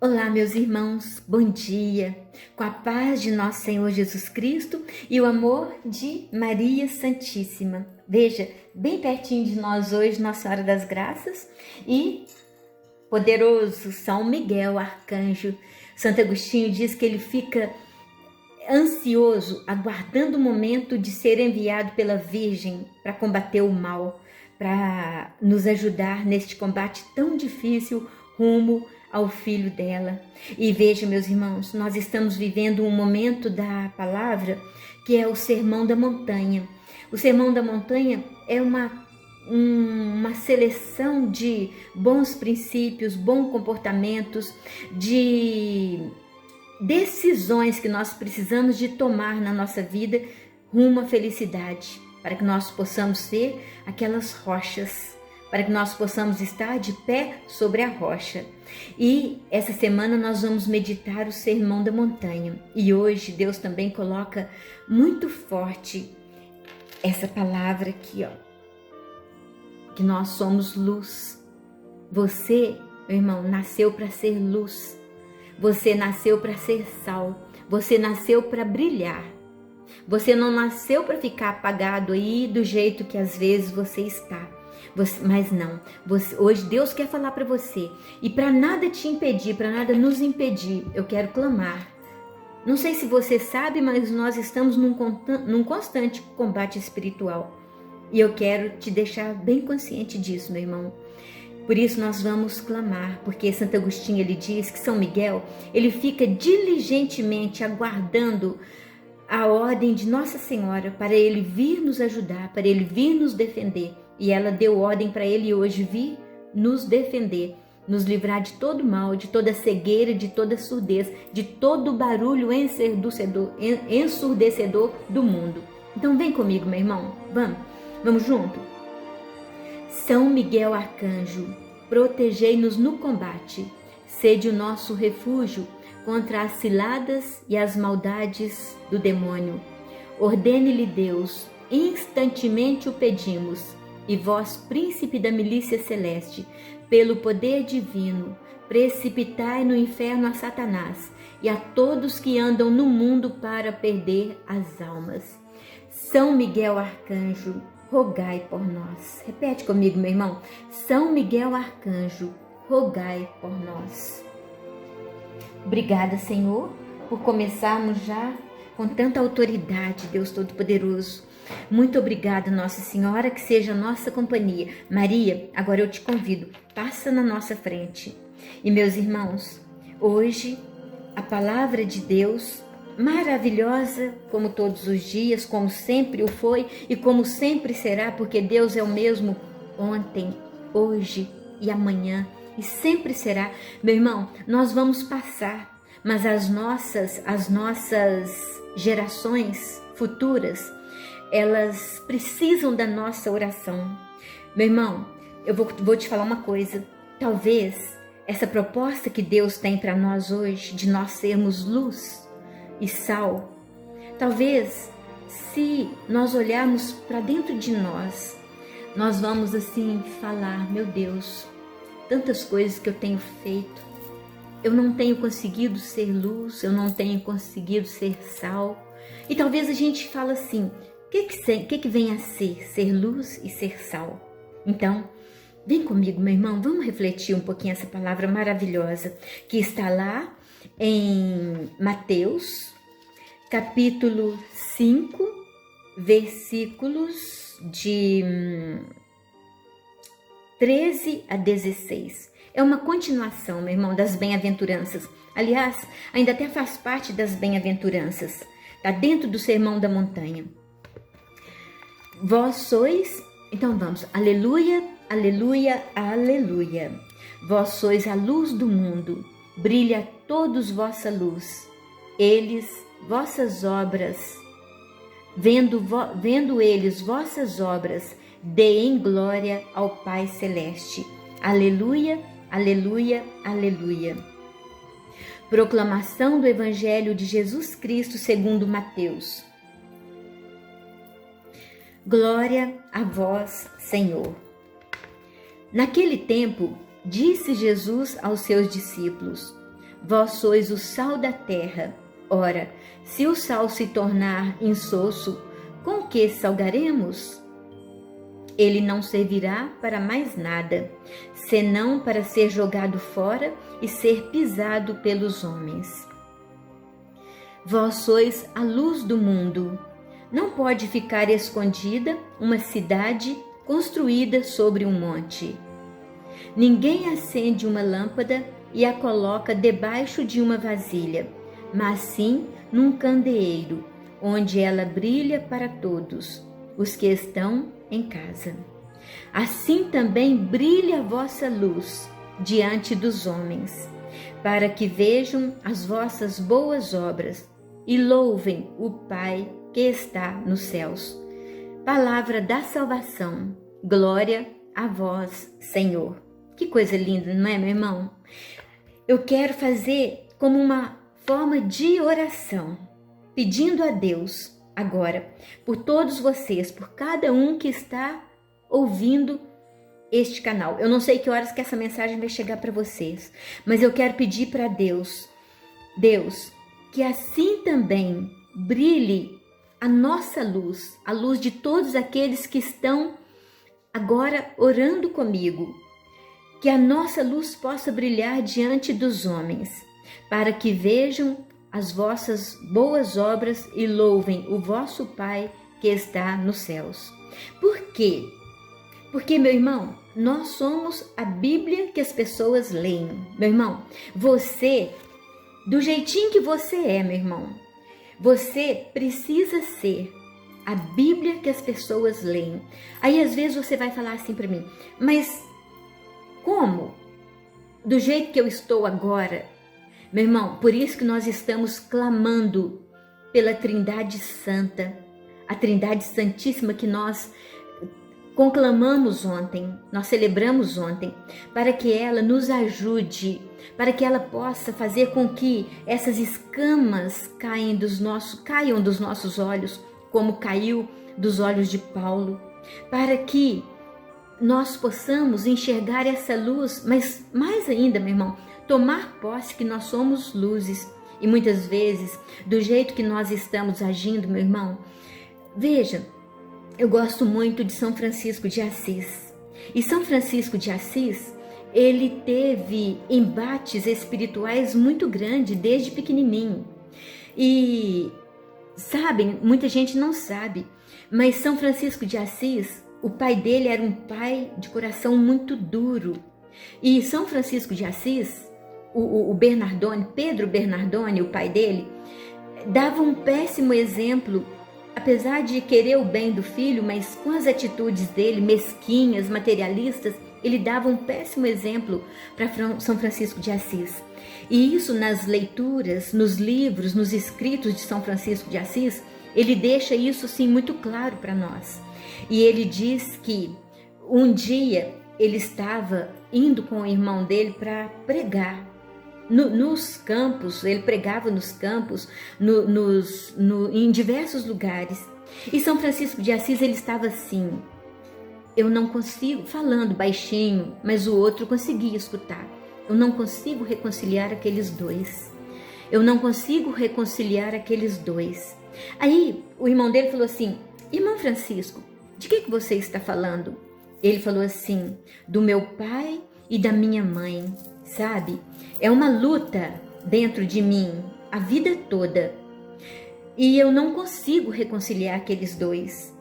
Olá, meus irmãos, bom dia, com a paz de nosso Senhor Jesus Cristo e o amor de Maria Santíssima. Veja, bem pertinho de nós hoje, Nossa Senhora das Graças e poderoso São Miguel, arcanjo. Santo Agostinho diz que ele fica ansioso, aguardando o momento de ser enviado pela Virgem para combater o mal, para nos ajudar neste combate tão difícil rumo ao filho dela. E veja, meus irmãos, nós estamos vivendo um momento da palavra que é o Sermão da Montanha. O Sermão da Montanha é uma seleção de bons princípios, bons comportamentos, de decisões que nós precisamos de tomar na nossa vida rumo à felicidade, para que nós possamos ser aquelas rochas, para que nós possamos estar de pé sobre a rocha. E essa semana nós vamos meditar o Sermão da Montanha. E hoje Deus também coloca muito forte essa palavra aqui, ó, que nós somos luz. Você, meu irmão, nasceu para ser luz. Você nasceu para ser sal. Você nasceu para brilhar. Você não nasceu para ficar apagado aí do jeito que às vezes você está. Mas não, hoje Deus quer falar para você. E para nada te impedir, para nada nos impedir, eu quero clamar. Não sei se você sabe, mas nós estamos num constante combate espiritual. E eu quero te deixar bem consciente disso, meu irmão. Por isso nós vamos clamar, porque Santo Agostinho ele diz que São Miguel, ele fica diligentemente aguardando a ordem de Nossa Senhora para ele vir nos ajudar, para ele vir nos defender. E ela deu ordem para ele hoje vir nos defender, nos livrar de todo mal, de toda cegueira, de toda surdez, de todo barulho ensurdecedor do mundo. Então vem comigo, meu irmão, vamos junto? São Miguel Arcanjo, protegei-nos no combate, sede o nosso refúgio contra as ciladas e as maldades do demônio. Ordene-lhe Deus, instantemente o pedimos, e vós, príncipe da milícia celeste, pelo poder divino, precipitai no inferno a Satanás e a todos que andam no mundo para perder as almas. São Miguel Arcanjo, rogai por nós. Repete comigo, meu irmão. São Miguel Arcanjo, rogai por nós. Obrigada, Senhor, por começarmos já com tanta autoridade, Deus Todo-Poderoso. Muito obrigada, Nossa Senhora, que seja a nossa companhia. Maria, agora eu te convido, passa na nossa frente. E meus irmãos, hoje a palavra de Deus, maravilhosa como todos os dias, como sempre o foi e como sempre será, porque Deus é o mesmo ontem, hoje e amanhã e sempre será. Meu irmão, nós vamos passar, mas as nossas gerações futuras, elas precisam da nossa oração. Meu irmão, eu vou te falar uma coisa. Talvez essa proposta que Deus tem para nós hoje, de nós sermos luz e sal, talvez se nós olharmos para dentro de nós, nós vamos assim falar: meu Deus, tantas coisas que eu tenho feito, eu não tenho conseguido ser luz, eu não tenho conseguido ser sal. E talvez a gente fala assim: o que vem a ser luz e ser sal? Então, vem comigo, meu irmão, vamos refletir um pouquinho essa palavra maravilhosa que está lá em Mateus, capítulo 5, versículos de 13 a 16. É uma continuação, meu irmão, das bem-aventuranças. Aliás, ainda até faz parte das bem-aventuranças. Está dentro do Sermão da Montanha. Vós sois, então vamos, aleluia, aleluia, aleluia. Vós sois a luz do mundo, brilha a todos vossa luz. Eles, vossas obras, vendo eles vossas obras, deem glória ao Pai Celeste. Aleluia, aleluia, aleluia. Proclamação do Evangelho de Jesus Cristo segundo Mateus. Glória a vós, Senhor. Naquele tempo, disse Jesus aos seus discípulos: Vós sois o sal da terra. Ora, se o sal se tornar insosso, com que salgaremos? Ele não servirá para mais nada, senão para ser jogado fora e ser pisado pelos homens. Vós sois a luz do mundo. Não pode ficar escondida uma cidade construída sobre um monte. Ninguém acende uma lâmpada e a coloca debaixo de uma vasilha, mas sim num candeeiro, onde ela brilha para todos os que estão em casa. Assim também brilha a vossa luz diante dos homens, para que vejam as vossas boas obras e louvem o Pai que está nos céus. Palavra da salvação. Glória a vós, Senhor. Que coisa linda, não é, meu irmão? Eu quero fazer como uma forma de oração, pedindo a Deus agora, por todos vocês, por cada um que está ouvindo este canal. Eu não sei que horas que essa mensagem vai chegar para vocês, mas eu quero pedir para Deus, que assim também brilhe a nossa luz, a luz de todos aqueles que estão agora orando comigo, que a nossa luz possa brilhar diante dos homens, para que vejam as vossas boas obras e louvem o vosso Pai que está nos céus. Por quê? Porque, meu irmão, nós somos a Bíblia que as pessoas leem. Meu irmão, você, do jeitinho que você é, meu irmão, você precisa ser a Bíblia que as pessoas leem. Aí, às vezes, você vai falar assim para mim, mas como? Do jeito que eu estou agora? Meu irmão, por isso que nós estamos clamando pela Trindade Santa, a Trindade Santíssima que nós conclamamos ontem, nós celebramos ontem, para que ela nos ajude, para que ela possa fazer com que essas escamas caiam dos nossos olhos, como caiu dos olhos de Paulo, para que nós possamos enxergar essa luz, mas mais ainda, meu irmão, tomar posse que nós somos luzes. E muitas vezes, do jeito que nós estamos agindo, meu irmão, veja, eu gosto muito de São Francisco de Assis. E São Francisco de Assis, ele teve embates espirituais muito grandes desde pequenininho. E sabem, muita gente não sabe, mas São Francisco de Assis, o pai dele era um pai de coração muito duro. E São Francisco de Assis, o Bernardone, Pedro Bernardone, o pai dele, dava um péssimo exemplo, apesar de querer o bem do filho, mas com as atitudes dele, mesquinhas, materialistas, ele dava um péssimo exemplo para São Francisco de Assis. E isso nas leituras, nos livros, nos escritos de São Francisco de Assis, ele deixa isso sim muito claro para nós. E ele diz que um dia ele estava indo com o irmão dele para pregar nos campos, ele pregava nos campos, em diversos lugares. E São Francisco de Assis, ele estava assim, eu não consigo, falando baixinho, mas o outro conseguia escutar. Eu não consigo reconciliar aqueles dois. Eu não consigo reconciliar aqueles dois. Aí o irmão dele falou assim, irmão Francisco, de que você está falando? Ele falou assim, do meu pai e da minha mãe, sabe? É uma luta dentro de mim a vida toda. E eu não consigo reconciliar aqueles dois.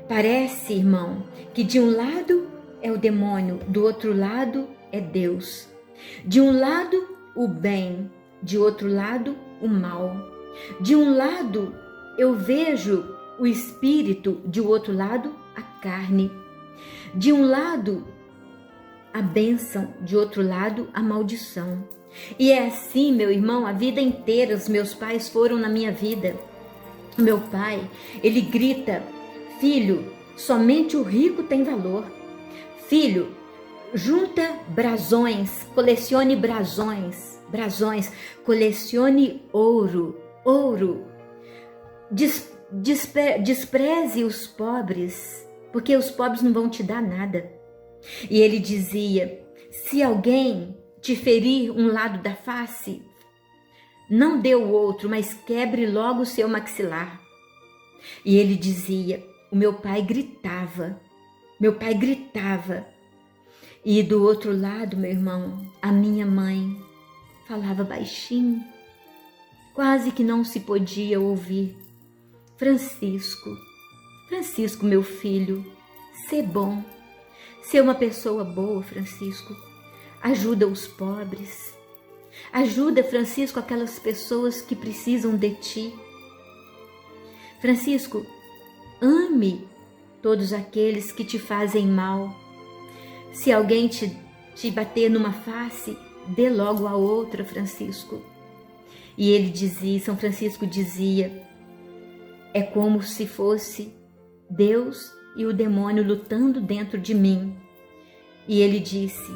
Parece, irmão, que de um lado é o demônio, do outro lado é Deus. De um lado, o bem, de outro lado, o mal. De um lado, eu vejo o espírito, de outro lado, a carne. De um lado, a bênção, de outro lado, a maldição. E é assim, meu irmão, a vida inteira os meus pais foram na minha vida. Meu pai, ele grita, filho, somente o rico tem valor. Filho, junta brasões, colecione brasões, colecione ouro. Despreze os pobres, porque os pobres não vão te dar nada. E ele dizia, se alguém te ferir um lado da face, não dê o outro, mas quebre logo o seu maxilar. E ele dizia, o meu pai gritava. E do outro lado, meu irmão, a minha mãe falava baixinho, quase que não se podia ouvir. Francisco, meu filho, sê bom, sê uma pessoa boa, Francisco. Ajuda os pobres. Ajuda, Francisco, aquelas pessoas que precisam de ti. Francisco, ame todos aqueles que te fazem mal. Se alguém te bater numa face, dê logo a outra, Francisco. E ele dizia, São Francisco dizia, é como se fosse Deus e o demônio lutando dentro de mim. E ele disse,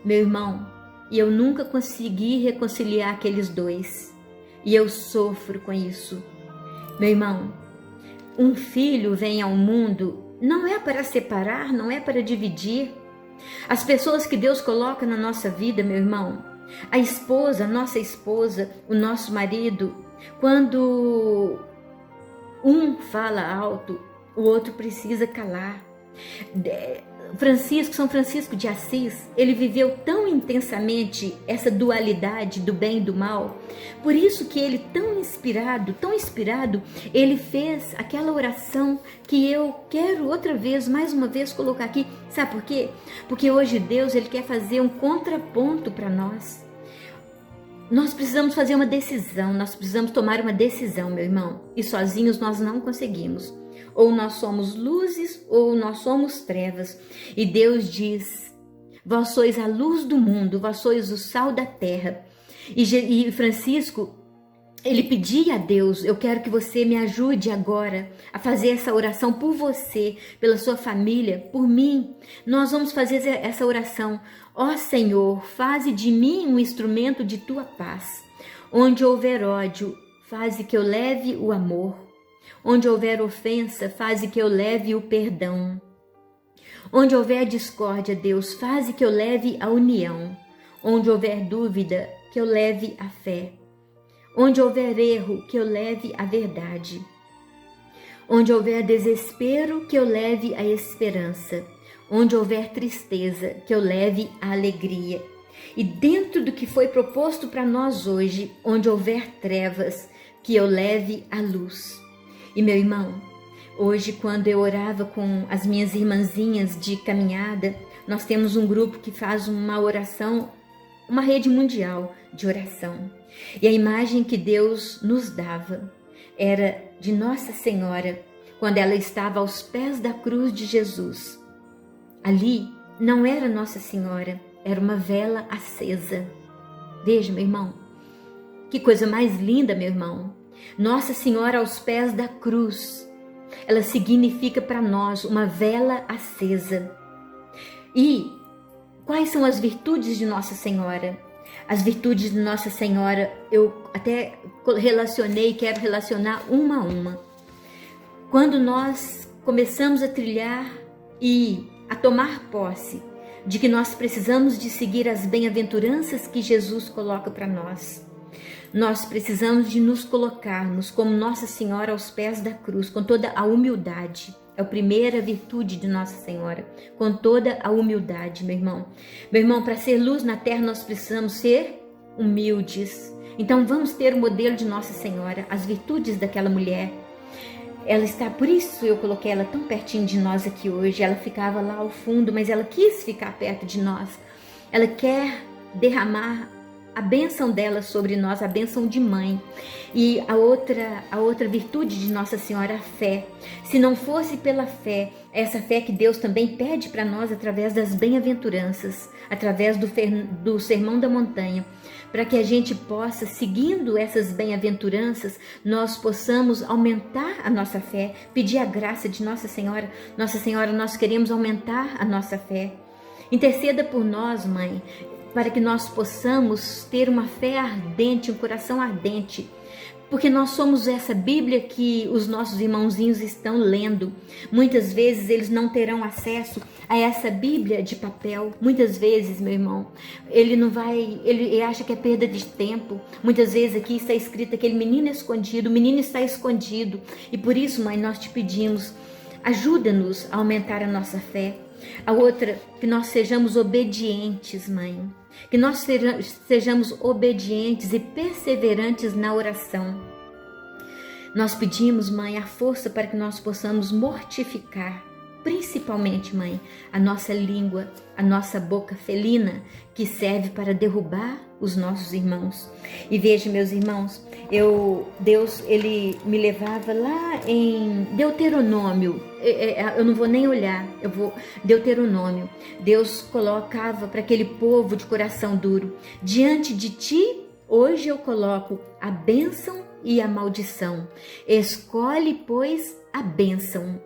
meu irmão, e eu nunca consegui reconciliar aqueles dois. E eu sofro com isso. Meu irmão, um filho vem ao mundo, não é para separar, não é para dividir. As pessoas que Deus coloca na nossa vida, meu irmão, a esposa, a nossa esposa, o nosso marido, quando um fala alto, o outro precisa calar. São Francisco de Assis, ele viveu tão intensamente essa dualidade do bem e do mal, por isso que ele tão inspirado, ele fez aquela oração que eu quero outra vez, mais uma vez colocar aqui. Sabe por quê? Porque hoje Deus, ele quer fazer um contraponto para nós. Nós precisamos fazer uma decisão, nós precisamos tomar uma decisão, meu irmão, e sozinhos nós não conseguimos. Ou nós somos luzes, ou nós somos trevas. E Deus diz, vós sois a luz do mundo, vós sois o sal da terra. E Francisco, ele pedia a Deus, eu quero que você me ajude agora a fazer essa oração por você, pela sua família, por mim. Nós vamos fazer essa oração. Ó Senhor, faze de mim um instrumento de tua paz. Onde houver ódio, faze que eu leve o amor. Onde houver ofensa, faze que eu leve o perdão. Onde houver discórdia, Deus, faze que eu leve a união. Onde houver dúvida, que eu leve a fé. Onde houver erro, que eu leve a verdade. Onde houver desespero, que eu leve a esperança. Onde houver tristeza, que eu leve a alegria. E dentro do que foi proposto para nós hoje, onde houver trevas, que eu leve a luz. E meu irmão, hoje quando eu orava com as minhas irmãzinhas de caminhada, nós temos um grupo que faz uma oração, uma rede mundial de oração. E a imagem que Deus nos dava era de Nossa Senhora, quando ela estava aos pés da cruz de Jesus. Ali não era Nossa Senhora, era uma vela acesa. Veja, meu irmão, que coisa mais linda, meu irmão. Nossa Senhora aos pés da cruz, ela significa para nós uma vela acesa. E quais são as virtudes de Nossa Senhora? As virtudes de Nossa Senhora eu até relacionei, quero relacionar uma a uma. Quando nós começamos a trilhar e a tomar posse de que nós precisamos de seguir as bem-aventuranças que Jesus coloca para nós, nós precisamos de nos colocarmos como Nossa Senhora aos pés da cruz, com toda a humildade. É a primeira virtude de Nossa Senhora, com toda a humildade, meu irmão. Meu irmão, para ser luz na terra, nós precisamos ser humildes. Então vamos ter o modelo de Nossa Senhora, as virtudes daquela mulher. Ela está, por isso eu coloquei ela tão pertinho de nós aqui hoje. Ela ficava lá ao fundo, mas ela quis ficar perto de nós. Ela quer derramar a bênção dela sobre nós, a bênção de mãe. E a outra virtude de Nossa Senhora, a fé. Se não fosse pela fé, essa fé que Deus também pede para nós através das bem-aventuranças, através do Sermão da Montanha, para que a gente possa, seguindo essas bem-aventuranças, nós possamos aumentar a nossa fé, pedir a graça de Nossa Senhora. Nossa Senhora, nós queremos aumentar a nossa fé. Interceda por nós, mãe. para que nós possamos ter uma fé ardente, um coração ardente, porque nós somos essa Bíblia que os nossos irmãozinhos estão lendo. Muitas vezes eles não terão acesso a essa Bíblia de papel. Muitas vezes, meu irmão, ele acha que é perda de tempo. Muitas vezes aqui está escrito aquele menino escondido, o menino está escondido. E por isso, mãe, nós te pedimos, ajuda-nos a aumentar a nossa fé. A outra, que nós sejamos obedientes, mãe. Que nós sejamos obedientes e perseverantes na oração. Nós pedimos, mãe, a força para que nós possamos mortificar, principalmente, mãe, a nossa língua, a nossa boca felina, que serve para derrubar os nossos irmãos. E veja, meus irmãos, Deus, ele me levava lá em Deuteronômio. Eu não vou nem olhar, Deuteronômio. Deus colocava para aquele povo de coração duro: diante de ti, hoje eu coloco a bênção e a maldição. Escolhe, pois, a bênção.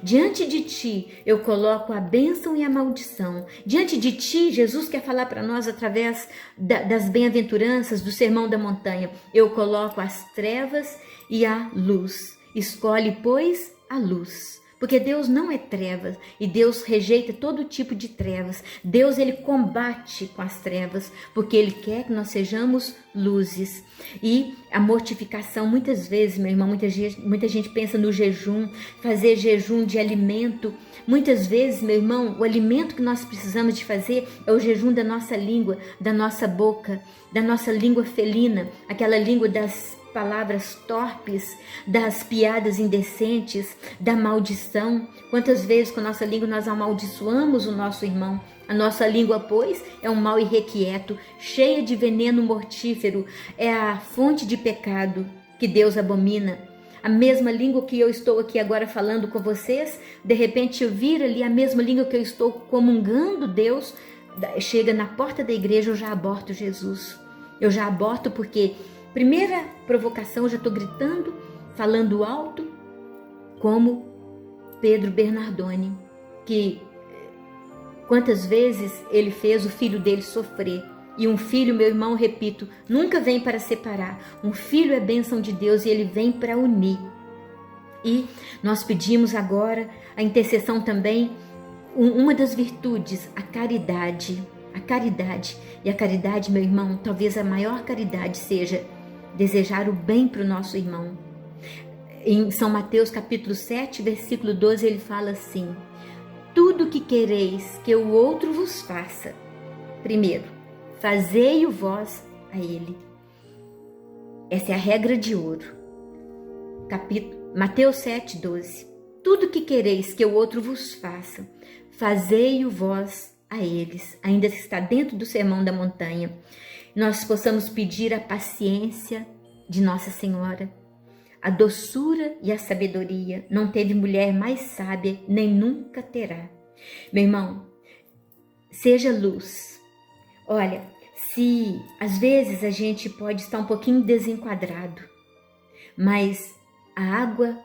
Diante de ti eu coloco a bênção e a maldição. Diante de ti, Jesus quer falar para nós através das bem-aventuranças do Sermão da Montanha. Eu coloco as trevas e a luz. Escolhe, pois, a luz. Porque Deus não é trevas e Deus rejeita todo tipo de trevas. Deus, ele combate com as trevas, porque ele quer que nós sejamos luzes. E a mortificação, muitas vezes, meu irmão, muita gente pensa no jejum, fazer jejum de alimento. Muitas vezes, meu irmão, o alimento que nós precisamos de fazer é o jejum da nossa língua, da nossa boca, da nossa língua felina, aquela língua das palavras torpes, das piadas indecentes, da maldição. Quantas vezes com a nossa língua nós amaldiçoamos o nosso irmão? A nossa língua, pois, é um mal irrequieto, cheia de veneno mortífero, é a fonte de pecado que Deus abomina. A mesma língua que eu estou aqui agora falando com vocês, de repente eu vir ali a mesma língua que eu estou comungando Deus, chega na porta da igreja, eu já aborto Jesus. Eu já aborto porque primeira provocação, eu já estou gritando, falando alto, como Pedro Bernardoni, que quantas vezes ele fez o filho dele sofrer. E um filho, meu irmão, repito, nunca vem para separar. Um filho é bênção de Deus e ele vem para unir. E nós pedimos agora a intercessão também, uma das virtudes, a caridade. A caridade. E a caridade, meu irmão, talvez a maior caridade seja desejar o bem para o nosso irmão. Em São Mateus capítulo 7, versículo 12, ele fala assim: tudo que quereis que o outro vos faça, primeiro, fazei-o vós a ele. Essa é a regra de ouro. Mateus 7, 12. Tudo que quereis que o outro vos faça, fazei-o vós a eles. Ainda está dentro do Sermão da Montanha. Nós possamos pedir a paciência de Nossa Senhora, a doçura e a sabedoria. Não teve mulher mais sábia, nem nunca terá. Meu irmão, seja luz. Olha, se às vezes a gente pode estar um pouquinho desenquadrado, mas a água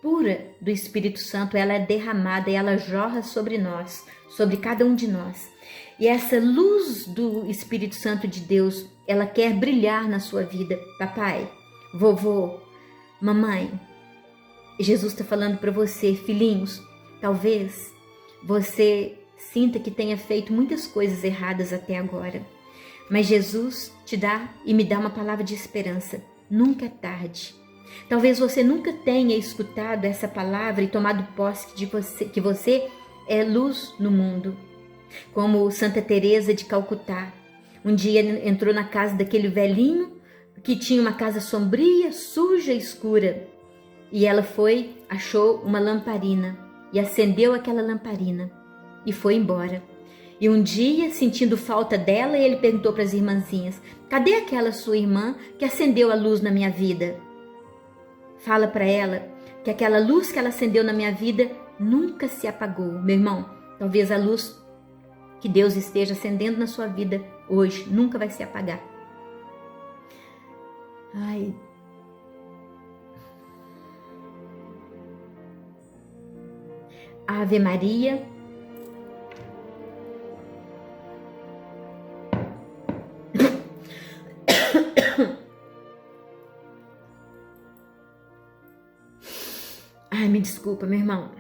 pura do Espírito Santo, ela é derramada e ela jorra sobre nós, sobre cada um de nós. E essa luz do Espírito Santo de Deus, ela quer brilhar na sua vida. Papai, vovô, mamãe, Jesus está falando para você, filhinhos, talvez você sinta que tenha feito muitas coisas erradas até agora, mas Jesus te dá e me dá uma palavra de esperança. Nunca é tarde. Talvez você nunca tenha escutado essa palavra e tomado posse de que você é luz no mundo. Como Santa Teresa de Calcutá, um dia entrou na casa daquele velhinho que tinha uma casa sombria, suja, escura, e ela achou uma lamparina e acendeu aquela lamparina e foi embora. E um dia, sentindo falta dela, ele perguntou para as irmãzinhas: cadê aquela sua irmã que acendeu a luz na minha vida? Fala para ela que aquela luz que ela acendeu na minha vida nunca se apagou. Meu irmão, talvez a luz que Deus esteja acendendo na sua vida hoje nunca vai se apagar. Ai. Ave Maria. me desculpa, meu irmão.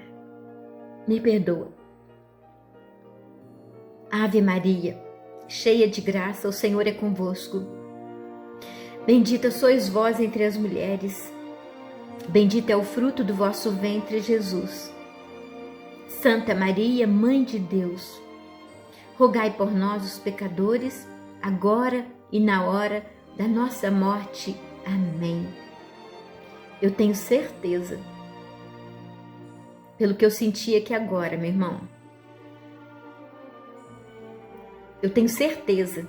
Me perdoa. Ave Maria, cheia de graça, o Senhor é convosco. Bendita sois vós entre as mulheres. Bendito é o fruto do vosso ventre, Jesus. Santa Maria, Mãe de Deus, rogai por nós, os pecadores, agora e na hora da nossa morte. Amém. Eu tenho certeza, pelo que eu senti aqui agora, meu irmão, eu tenho certeza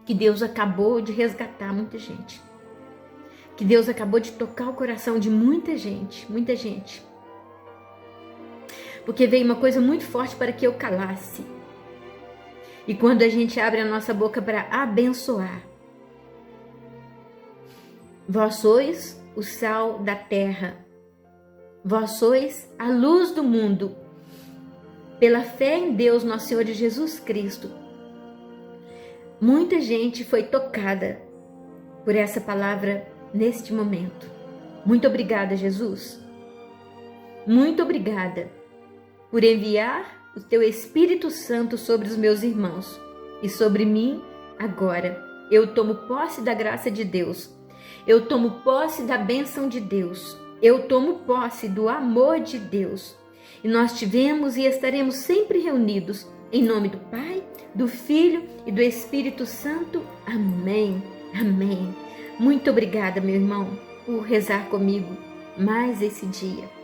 que Deus acabou de resgatar muita gente. Que Deus acabou de tocar o coração de muita gente, muita gente. Porque veio uma coisa muito forte para que eu calasse. E quando a gente abre a nossa boca para abençoar, vós sois o sal da terra, vós sois a luz do mundo. Pela fé em Deus, nosso Senhor Jesus Cristo, muita gente foi tocada por essa palavra neste momento. Muito obrigada, Jesus. Muito obrigada por enviar o teu Espírito Santo sobre os meus irmãos e sobre mim agora. Eu tomo posse da graça de Deus. Eu tomo posse da bênção de Deus. Eu tomo posse do amor de Deus. E nós tivemos e estaremos sempre reunidos em nome do Pai, do Filho e do Espírito Santo. Amém. Amém. Muito obrigada, meu irmão, por rezar comigo mais esse dia.